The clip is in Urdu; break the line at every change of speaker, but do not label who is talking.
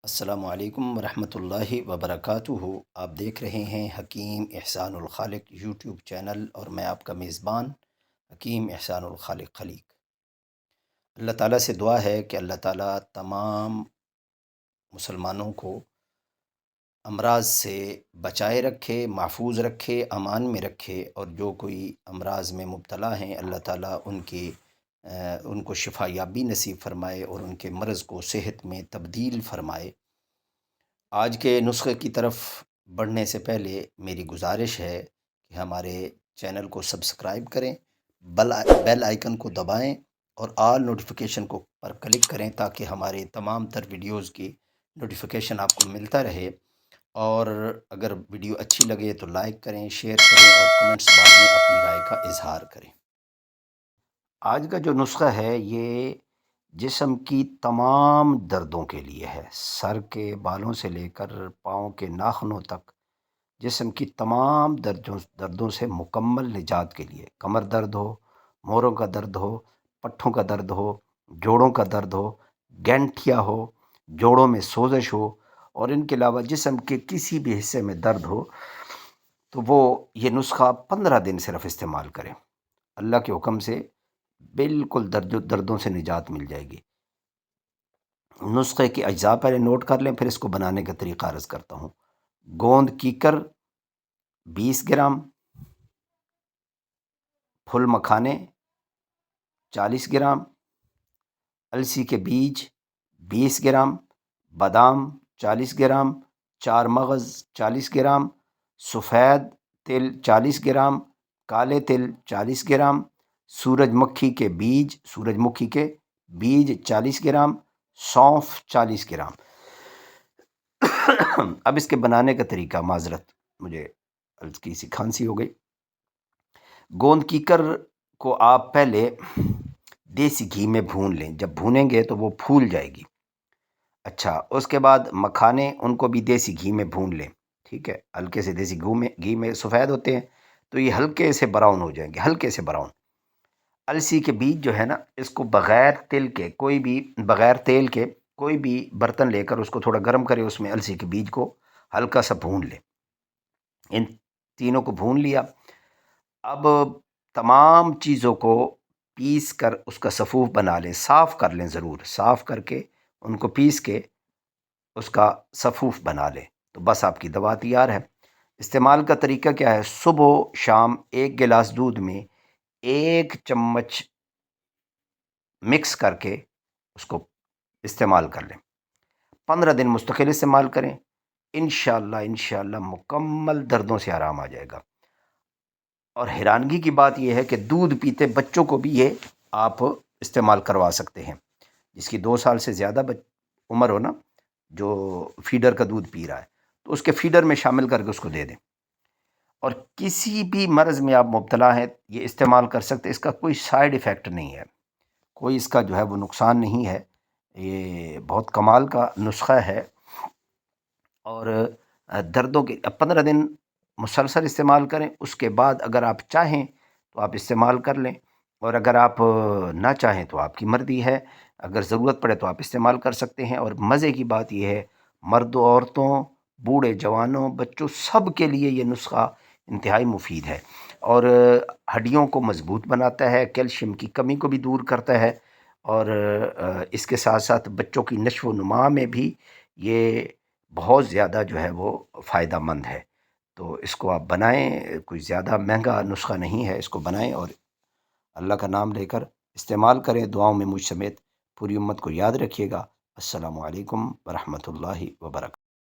السلام علیکم ورحمۃ اللہ وبرکاتہ۔ آپ دیکھ رہے ہیں حکیم احسان الخالق یوٹیوب چینل، اور میں آپ کا میزبان حکیم احسان الخالق خلیق۔ اللہ تعالیٰ سے دعا ہے کہ اللہ تعالیٰ تمام مسلمانوں کو امراض سے بچائے رکھے، محفوظ رکھے، امان میں رکھے، اور جو کوئی امراض میں مبتلا ہیں اللہ تعالیٰ ان کو شفا یابی نصیب فرمائے اور ان کے مرض کو صحت میں تبدیل فرمائے۔ آج کے نسخے کی طرف بڑھنے سے پہلے میری گزارش ہے کہ ہمارے چینل کو سبسکرائب کریں، بیل آئیکن کو دبائیں اور آل نوٹیفیکیشن کو پر کلک کریں تاکہ ہمارے تمام تر ویڈیوز کی نوٹیفیکیشن آپ کو ملتا رہے۔ اور اگر ویڈیو اچھی لگے تو لائک کریں، شیئر کریں اور کمنٹس باکس میں اپنی رائے کا اظہار کریں۔ آج کا جو نسخہ ہے یہ جسم کی تمام دردوں کے لیے ہے، سر کے بالوں سے لے کر پاؤں کے ناخنوں تک جسم کی تمام دردوں سے مکمل نجات کے لیے۔ کمر درد ہو، موڑوں کا درد ہو، پٹھوں کا درد ہو، جوڑوں کا درد ہو، گینٹھیا ہو، جوڑوں میں سوزش ہو، اور ان کے علاوہ جسم کے کسی بھی حصے میں درد ہو تو وہ یہ نسخہ 15 دن صرف استعمال کریں۔ اللہ کے حکم سے بالکل دردوں سے نجات مل جائے گی۔ نسخے کے اجزاء پہلے نوٹ کر لیں، پھر اس کو بنانے کا طریقہ عرض کرتا ہوں۔ گوند کیکر 20 گرام، پھل مکھانے 40 گرام، السی کے بیج 20 گرام، بادام 40 گرام، چار مغز 40 گرام، سفید تل 40 گرام، کالے تل 40 گرام، سورج مکھی کے بیج 40 گرام، سونف 40 گرام۔ اب اس کے بنانے کا طریقہ، معذرت مجھے کی سی کھانسی ہو گئی۔ گوند کیکر کو آپ پہلے دیسی گھی میں بھون لیں، جب بھونیں گے تو وہ پھول جائے گی۔ اچھا، اس کے بعد مکھانے، ان کو بھی دیسی گھی میں بھون لیں، ٹھیک ہے، ہلکے سے دیسی گھی میں سفید ہوتے ہیں تو یہ ہلکے سے براؤن ہو جائیں گے، ہلکے سے براؤن۔ السی کے بیج جو ہے نا، اس کو بغیر تیل کے کوئی بھی برتن لے کر اس کو تھوڑا گرم کرے، اس میں السی کے بیج کو ہلکا سا بھون لیں۔ ان تینوں کو بھون لیا۔ اب تمام چیزوں کو پیس کر اس کا صفوف بنا لیں، صاف کر لیں، ضرور صاف کر کے ان کو پیس کے اس کا صفوف بنا لیں، تو بس آپ کی دوا تیار ہے۔ استعمال کا طریقہ کیا ہے؟ صبح و شام 1 گلاس دودھ میں 1 چمچ مکس کر کے اس کو استعمال کر لیں۔ 15 دن مستقل استعمال کریں، انشاءاللہ مکمل دردوں سے آرام آ جائے گا۔ اور حیرانگی کی بات یہ ہے کہ دودھ پیتے بچوں کو بھی یہ آپ استعمال کروا سکتے ہیں، جس کی 2 سال سے زیادہ عمر ہو نا، جو فیڈر کا دودھ پی رہا ہے، تو اس کے فیڈر میں شامل کر کے اس کو دے دیں۔ اور کسی بھی مرض میں آپ مبتلا ہیں یہ استعمال کر سکتے، اس کا کوئی سائیڈ ایفیکٹ نہیں ہے، کوئی اس کا جو ہے وہ نقصان نہیں ہے۔ یہ بہت کمال کا نسخہ ہے، اور دردوں کے 15 دن مسلسل استعمال کریں۔ اس کے بعد اگر آپ چاہیں تو آپ استعمال کر لیں، اور اگر آپ نہ چاہیں تو آپ کی مرضی ہے، اگر ضرورت پڑے تو آپ استعمال کر سکتے ہیں۔ اور مزے کی بات یہ ہے، مرد و عورتوں، بوڑھے جوانوں، بچوں، سب کے لیے یہ نسخہ انتہائی مفید ہے، اور ہڈیوں کو مضبوط بناتا ہے، کیلشیم کی کمی کو بھی دور کرتا ہے، اور اس کے ساتھ ساتھ بچوں کی نشو و نما میں بھی یہ بہت زیادہ جو ہے وہ فائدہ مند ہے۔ تو اس کو آپ بنائیں، کوئی زیادہ مہنگا نسخہ نہیں ہے، اس کو بنائیں اور اللہ کا نام لے کر استعمال کریں۔ دعاؤں میں مجھ سمیت پوری امت کو یاد رکھیے گا۔ السلام علیکم ورحمۃ اللہ وبرکاتہ۔